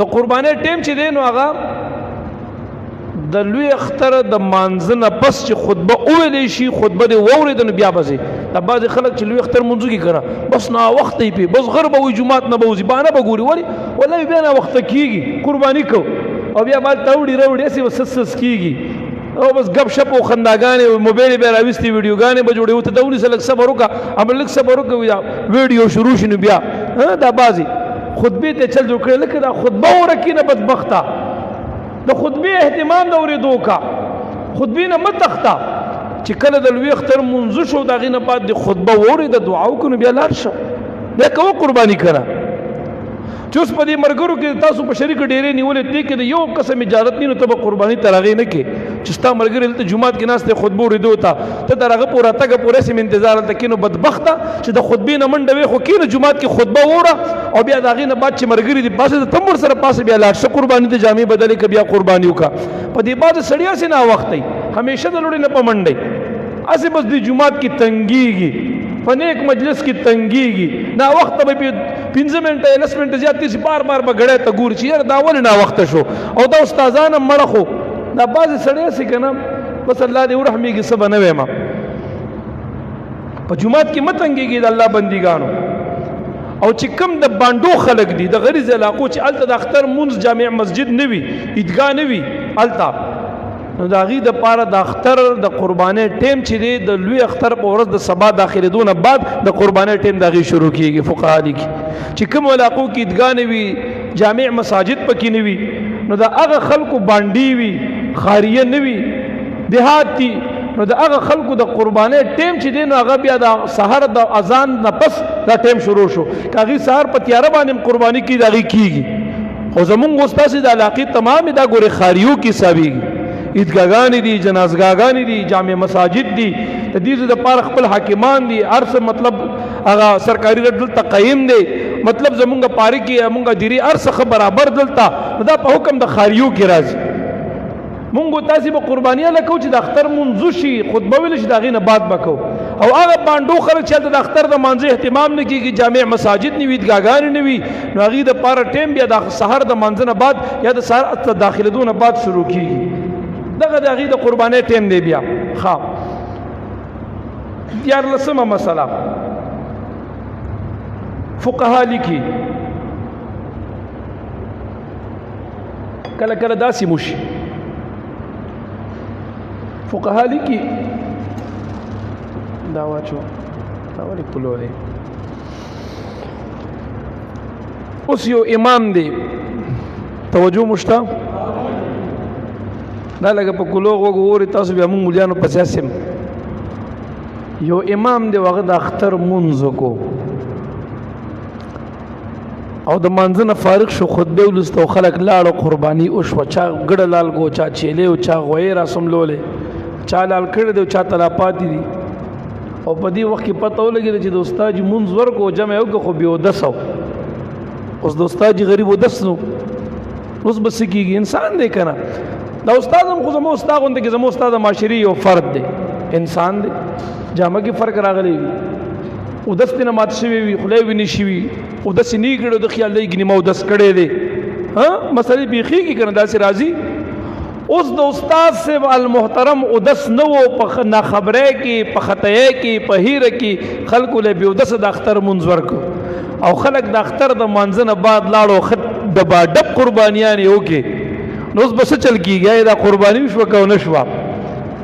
د قربانۍ ټیم چې دی نو هغه د لوی اختر د مانځه نه پس چې خطبه وویلی شي خطبه دې واورېده نو بیا به ځي دا بعضې خلک چې لوی اختر مونځو کې کنه بس ناوخته یې پې بس غر به وي جومات نه به وځي بانه به ګوري ولې والله بیا ناوخته کېږي قرباني کو او بیا بعد راوړي هسې به سس کېږي او بس گپ شپ او خنداګانې موبایل به راوستي ویډیوګانې به جوړوي ته ونیسه لږ صبر وکړه همه لږ صبر وکړه ویډیو شروع شي نو بیا دا بعضې خطبې ته چل جوړ کړی لکه دا خطبه ورکي نه بدبخته د خطبې اهتمام د اورېدو کا خطبې نه مه تخته چې کله د لوی اختر منځو شو د هغې نه بعد د خطبه واورېده دعا وکړو بیا لاړ شه بیا کوه قرباني کړه چې اوس په دې ملګرو کې تاسو په شریکه ډېرې نیولې دې کې د یو قسم اجازت نه نو ته به قرباني تر هغې نه کې چې ستا ملګري دلته جومات کې ناست دی خطبه اورېدو ته ته تر هغه پورې تګه پورې سم انتظار هلته کېنو بدبخته چې د خطبې نه منډه وې خو کېنه جومات کې خطبه ووره او بیا د هغې نه بعد چې ملګري دي پاسې ته هم ورسره پاسې بیا لاړ شه قرباني د جامې بدلې که بیا قرباني وکړه په دې بعد سړي هسې ناوخته وي همیشه د لوړې نه په منډه هسې بس د جومات کې تنګېږي په نیک مجلس کې تنګېږي ناوخته به 15 منټه 10 منټه زیات تېر شي بار بار به ګړی ته ګوري چې یاره دا ولې ناوخته شو او دا استادان هم مړه خو دا بعضې سړی هسې که نه بس الله دې ورحمېږي څه به نه وایم په جومات کې مه تنګېږي د الله بندګانو او چې کم د بانډو خلک دي د غریز علاقو چې هلته د اختر مونځ جامع مسجد نه وي عیدګاه نه وي هلته نو د هغې دپاره د اختر د قربانۍ ټیم چې دی د لوی اختر په ورځ د سبا داخلېدو نه بعد د قربانۍ ټیم د هغې شروع کېږي فقها لیکي چې کوم علاقو کې عیدګاه نه وي جامع مساجد پکې نه وي نو د هغه خلکو بانډې وي خاریه نه وي دیهات دي نو د هغه خلکو د قربانۍ ټیم چې دی نو هغه بیا د سحر د اذان نه پس دا ټیم شروع شو که هغې سحر په تیاره باندې قرباني کېږي د هغې کېږي خو زمونږ اوس تاسې د علاقې تمامې دا ګورې خاریو کې حسابېږي عیدګاهګانې دي جنازګاهګانې دي جامع مساجد دي د دې دپاره خپل حاکمان دي هر څه مطلب هغه سرکاري رټ دلته قیم دی مطلب زمونږ پارې کې مونږ دیري هر څه برابر دلته دا په حکم د خاریو کې راځي مونږ تاسې به قرباني هله کوو چې د اختر منځو شي خطبه ویلی شي د هغې نه بعد به کوو او هغه بانډو خلک چې هلته د اختر د مانځه اهتمام نه کېږي جامع مساجد نه وي عیدګاهګانې نه وي نو هغې دپاره ټیم بیا د سحر د مانځه نه بعد یا د سحر د داخلېدو نه بعد شروع کېږي دغه د هغې د قربانۍ ټیم دی بیا ښه 14مه مسله فقها لیکي کله کله داسې موشي فقها لیکي دا واچو دا ولې پلو دی اوس یو امام دی توجه مشته دا لکه په کلوغ وګورئ تاسو بیا موږ ملیانو پسې هسې یو امام دی هغه د اختر مونځ وکړو او د مانځه نه فارغ شو خطبه ولوسته او خلک لاړو قرباني وشوه چا ګډه لال کو چا چیلې او چا غویې راسملولې چا لال کړی دی او چا تلا پاتې دي او په دې وخت کې پته ولګېده چې د استاد جي مونځ ورکړو جمع یې وکړو خو بې اودس اوس د استاد جي غریب اودس نو اوس به څه کېږي انسان دی که نه دا استاد هم خو زما استاد غوندې کې زما استاد د معاشرې یو فرد دی انسان دی جامه کې فرق راغلی وي اودس دې نه مات شوی وي خولۍ وینې شوي اودس یې نه کړی د خیال دی ګینې ما اودس کړی دی مسلې پېښېږي که نه داسې راځي اوس د استاد صاحب المحترم اودس نه و په ناخبرۍ کې په خطیۍ کې په هیره کې خلکو له بې اودسه د اختر مونځ ورکړو او خلک د اختر د مانځه نه بعد لاړو ډباډب قربانیانې وکړې نو اوس به څه چل کېږي دا قرباني وشوه که نه شوه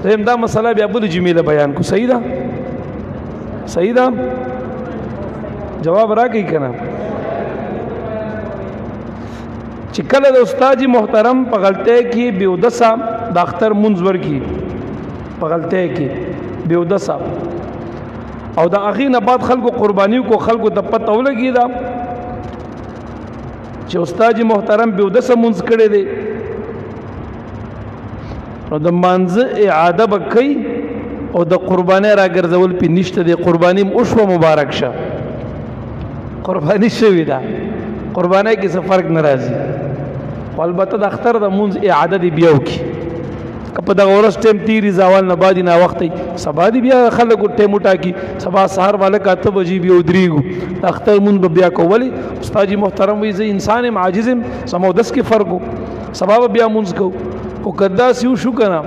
دویم دا مسله بیا بلې جمعې له بیان کو صحیح ده صحیح ده جواب راکړئ که نه چې کله د استاد محترم په غلطۍ کې بیودسا د اختر منځور کی په غلطۍ کې بیودسا او د اخی نه بعد خلکو قربانیو کو خلکو د پته ولګی دا چې استاد محترم بیودسا منځ کړي دي او د مانزه اعاده بکې او د قرباني راګرځول په نشته د قرباني اوشو مبارک شه قرباني شوی دا قرباني کې څه فرق ناراضي البته د اختر د منځ اعاده دی بیاو کی کله د ورځ ټیم تیری زوال نه بعد نه وخت سبا دی بیا خلکو ټیم وټا کی سبا سحر والا کاته بجې بیا ودریګو د اختر منځ بیا کولی استاد محترم وی زه انسان عاجزم سمو دس کې فرقو سبا بیا منځ کو او کدا سیو شو کنه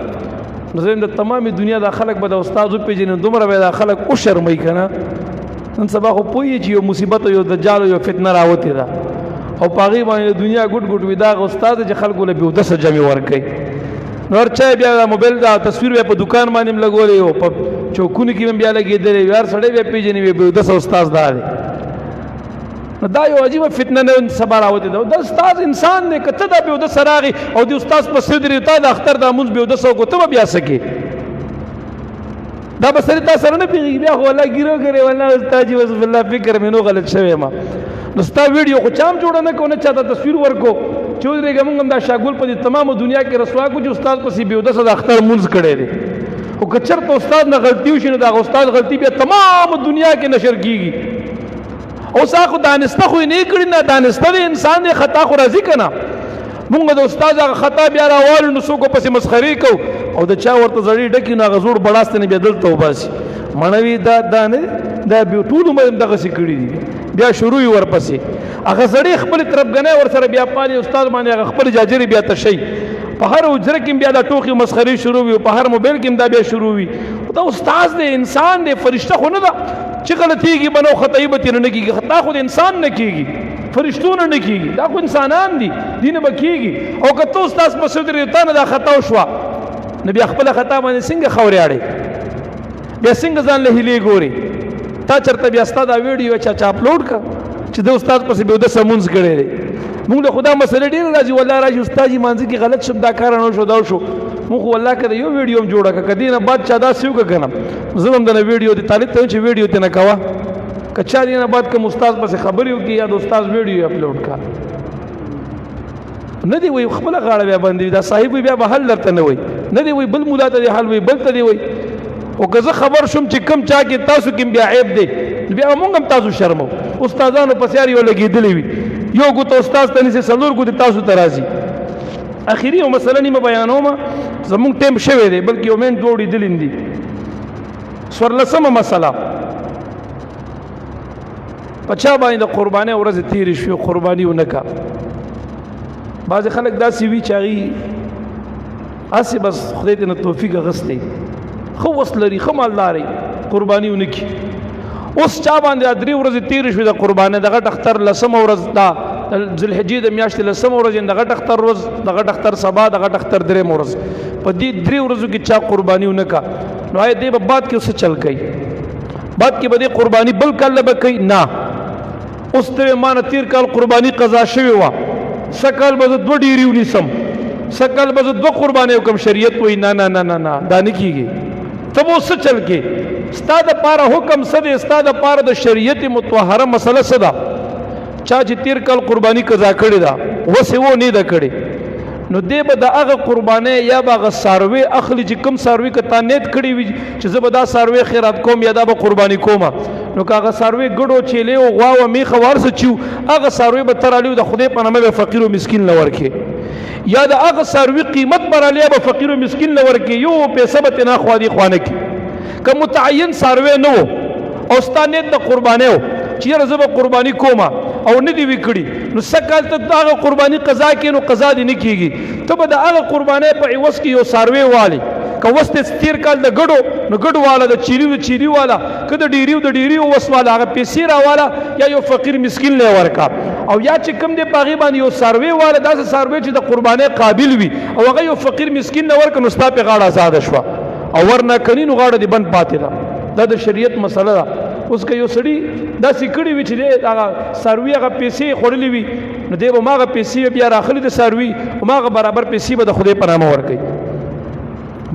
نو زم د تمامي دنیا د خلک به د استاد په جن دومره به د خلک او شرمای کنه نن سبا خو پوي چې یو مصیبت یو دجال یو فتنه راوته ده او پاغي باندې دنیا ګډ ګډ ودا استاد چې خلکو له بیو دسه جمع ورکي نور چا بیا موبایل دا تصویر په دکان باندې لګولې او په چوکونو کې بیا لګېدل یار سړی به پیژنې بیو دسه استاد ده دا یو عجیب فتنه نه سبا راوته ده د استاد انسان نه کته دا بیو دسه راغي او د استاد په صدر ته د اختر د منځ بیو دسه کو ته بیا سکے دا بسری تا سره نه پیږي بیا خو الله ګیرو کوي والله استاد جی وس بالله فکر مینو غلط شوی ما نو ستا ویډیو خو چام جوړ نه کو نه چاته تصویر ورکو چودري ګمږم دا شاګول په تمامه دنیا کې رسوا کو چې استاد پسې بیو دسه د اختر منځ کړي دي او کچر ته استاد نه غلطي وشي نو دا استاد غلطي بیا تمام دنیا کې نشر کیږي او ساخو دانسته خو نه کړی نه دانسته انسان نه خطا خو راځي کنه مونږ د استاد هغه خطا بیا راوالو نو څوک پسې مسخري کو او د چا ورته زړی ډکی نه غزور بڑاسته نه بیا دلته وباسي منوي دا نه دا بیا ټول مې دغه سکړي دي بیا شروع ورپسې هغه زړی خپل طرفګنه ور سره بیا پالي استاد باندې هغه خپل جاجري بیا تشي په هر اجره کې بیا د ټوخي مسخري شروع وي په هر موبایل کې دا بیا شروع وي دا استاد دی انسان دی فرشته خو نه ده چې غلطيږي بنو خطای به تیر نه کیږي خطا خو د انسان نه کیږي فرشتونه نه کیږي دا خو انسانان دي دینه بکیږي او که تو استاد مسعود ریته نه دا خطا وشو نبی خپل خطا باندې څنګه خوري اړي بیا څنګه ځان له هلي ګوري تا چرته بیا استاد ویډیو چا اپلوډ کا چې د استاد پسې به د سمونز کړي موږ له خدا مسله ډیر راځي والله راځي استاد جی مانځي کې غلط شب دا کار نه شو دا شو موږ والله کړه یو ویډیو جوړه ک کدی نه بعد چا دا سیو کنه زلم د ویډیو دی طالب ته چې ویډیو ته نه کوا کچا دی نه بعد کوم استاد پسې خبري وکي یا د استاد ویډیو اپلوډ کا نه دی وي خپل غاړه بیا باندې دا صاحب بیا به حل درته نه وي نه دی وي بل مولا ته حل وي بل ته دی وي او که زه خبر شوم چې کم چا کې تاسو کې بیا عیب دی بیا موږ هم تاسو شرمو استادانو پسې یو لګېدلې وي یو ګوت استاد ته نسی سلور ګوت تاسو ته راځي اخیری او مسله نیمه بیانوم زموږ ټیم شوی دی بلکې یومین دوړي دلیندي سورلسمه مسله پچا باندې د قرباني ورځ تیر شو قرباني ونکا بعض خلک داسې وی چاغي اسی بس خدای ته توفیق غستې خو وسلري خو مالداري قرباني ونکي اوس چا باندې درې ورځې تیر شو د قرباني دغه اختر لسم ورځ دا ذل حجې د میاشتې لسم ورځ دغه اختر ورځ دغه اختر سبا دغه اختر درې ورځ په دې درې ورځو کې چا قرباني ونکا نو آی دې بعد کې اوس چل گئی بعد کې به قرباني بل کله به کوي نه اوس ته مان تیر کال قرباني قضا شوی و سکل به دو ډیریو نسم سکل به دو قرباني حکم شریعت وای نه نه نه نه دا نه کیږي تب اوس چل کې استاد پاره حکم سده استاد پاره د شریعت متطهره مسله سده چا چې تیر کال قرباني قضا کړی دا وسه و نه دا کړی نو دی به د هغه قرباني یا به هغه ساروي اخلي چې کم ساروي کته نیت کړی وي چې زه به دا ساروي خیرات کوم یا دا به قرباني کوم نو هغه ساروي ګډو چيله او غوا او میخه ورس چو هغه ساروي به تر علی د خدای په نامه به فقیر او مسكين لور کې یا د هغه ساروي قیمت بر علی به فقیر او مسكين لور کې یو پیسې به نه خو دي خوانه کې که متعین ساروي نو او ستانه د قرباني چې رزه قرباني کومه او نه دی وکړي نو سکال ته هغه قرباني قضا کې نو قضا دي نه کیږي ته به د هغه قرباني په عوض کې یو ساروي والی که وسته تیر کال د ګډو نو ګډو والا د چيري والا کده ډیریو وس والا هغه پیسې را والا یا یو فقیر مسكين له ورکا او یا چې کم دی پاغي باندې یو ساروي والا داسې ساروي چې د قرباني قابل وي او هغه یو فقیر مسكين له ورکا نو ستا په غاړه آزاد شو او ورنه کني نو غاړه دی بند پاتې ده دا د شریعت مسله ده اوس که یو سړي داسې کړي وي چې دی هغه څاروي هغه پیسې خوړلې وي نو دی به هماغه پیسې بیا راخلي د څاروي هماغه برابر پیسې به د خدای په نامه ورکوي.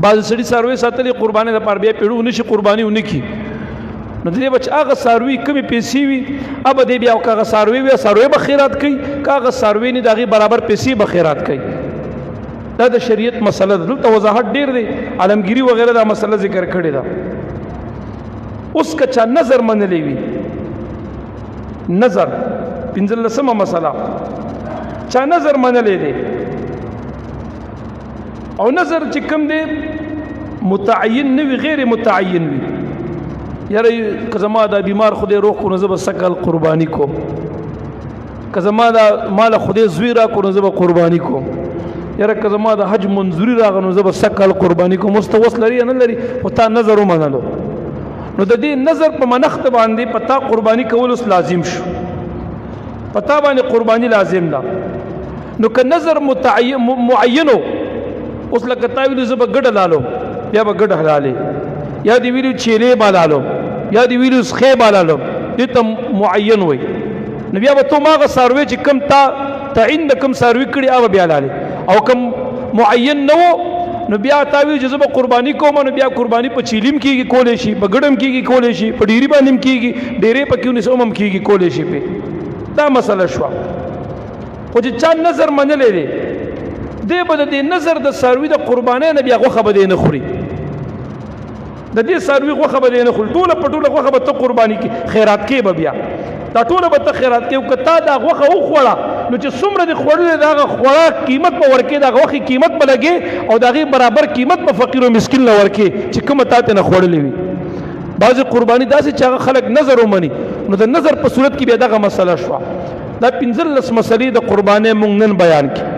بعضې سړي څاروي ساتلې قربانۍ دپاره بیا پیړو ونه شي قرباني ونه کړي نو دی به چې هغه څاروي کمې پیسې وي به دی بیا که هغه څاروي وي څاروی به خیرات کوي که هغه څاروي نه د هغې برابر پیسې به خیرات کوي. دا د شریعت مسله ده. دلته وضاحت ډېر دی عالمګیري وغیره دا مسله ذکر کړې ده. اوس که چا نظر منلی وي نظر 15مه مسله چا نظر منلی دی او نظر چې کوم دی متعین نه وي غیر متعین وي یاره که زما دا بیمار خدای روغ کړو نو زه به سږ قرباني کوم که زما دا ماله خدای زوی را کړو نو زه به قرباني کوم یاره که زما د حج منظوري راغله نو زه به سږ قرباني کوم. اوس ته وس لري یا نه لري خو تا نظر ومنلو نو د دې نظر په منښت باندې په تا قرباني کول اوس لازم شو په تا باندې قرباني لازم ده. نو که نظر معینو اوس لکه تا ویلو زه به ګډه لالم بیا به ګډه حلالې یا دې ویلو چیلې به لالم یا دې ویلو سخې به لالم دې ته معین وي نو بیا به تو ماغه څاروی چې کم تا تعین د کم څاروي کړي هغه بیا لالې او کم معین نه و نو بیا تا ویل چې زه به قرباني کوم نو بیا قرباني په چیلیم کېږي کولی شي په ګډم کېږي کولی شي په ډیري باندې هم کېږي ډیرې په کې ونیس هم کېږي کولی شي پې دا مسله شوه. خو چې چا نظر منلی دی دی به د دې نظر د څاروي د قربانۍ نه بیا غوښه به دی نه خوري د دې څاروي غوښه به دی نه خوري ټوله په ټوله غوښه به ته قرباني کې خیرات کې به بیا دا ټوله به ته خیرات کې که تا دا غوښه وخوړه نو چې څومره دې خوړلې د هغه خوراک قیمت به ورکې د هغه غوښې قیمت به لګې او د هغې برابر قیمت به فقیر او مسکین له ورکې چې کومه تا ترې نه خوړلې وي. بعضې قرباني داسې چې هغه خلک نظر ومني نو د نظر په صورت کې بیا دغه مسله شوه. دا 15 مسلې د قربانۍ مونږ نن بیان کړي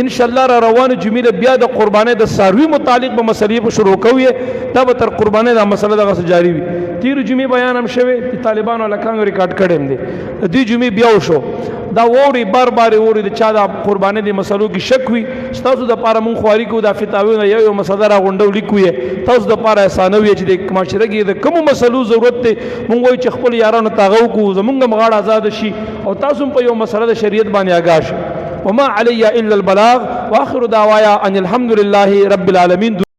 انشاءالله را روانه جمعې بیا د قربانۍ د څاروي متعلق به مسلې په شروع کوو دا به تر قربانۍ دا مسله دغسې جاري وي. تېرو جمعې بیان هم شوی د طالبانو هلکانو ریکارډ کړی هم دی د دې جمعې بیا وشو دا واوري بار بار واوري د چا د قربانۍ د مسلو کې شک وي ستاسو دپاره مونږ خواري کوو دا فتاویونه یو مسله راغونډو لیکو یې تاسو دپاره اسانه وي چې د معاشره کې د کومو مسلو ضرورت دی مونږ وایو چې خپل یارانو ته هغه وکړو زمونږ هم غاړه ازاده شي او تاسو هم په یو مسله د شریعت باندې آګاه شئ. وما علی الا البلاغ واخر دعوایا ان الحمد لله رب العالمین.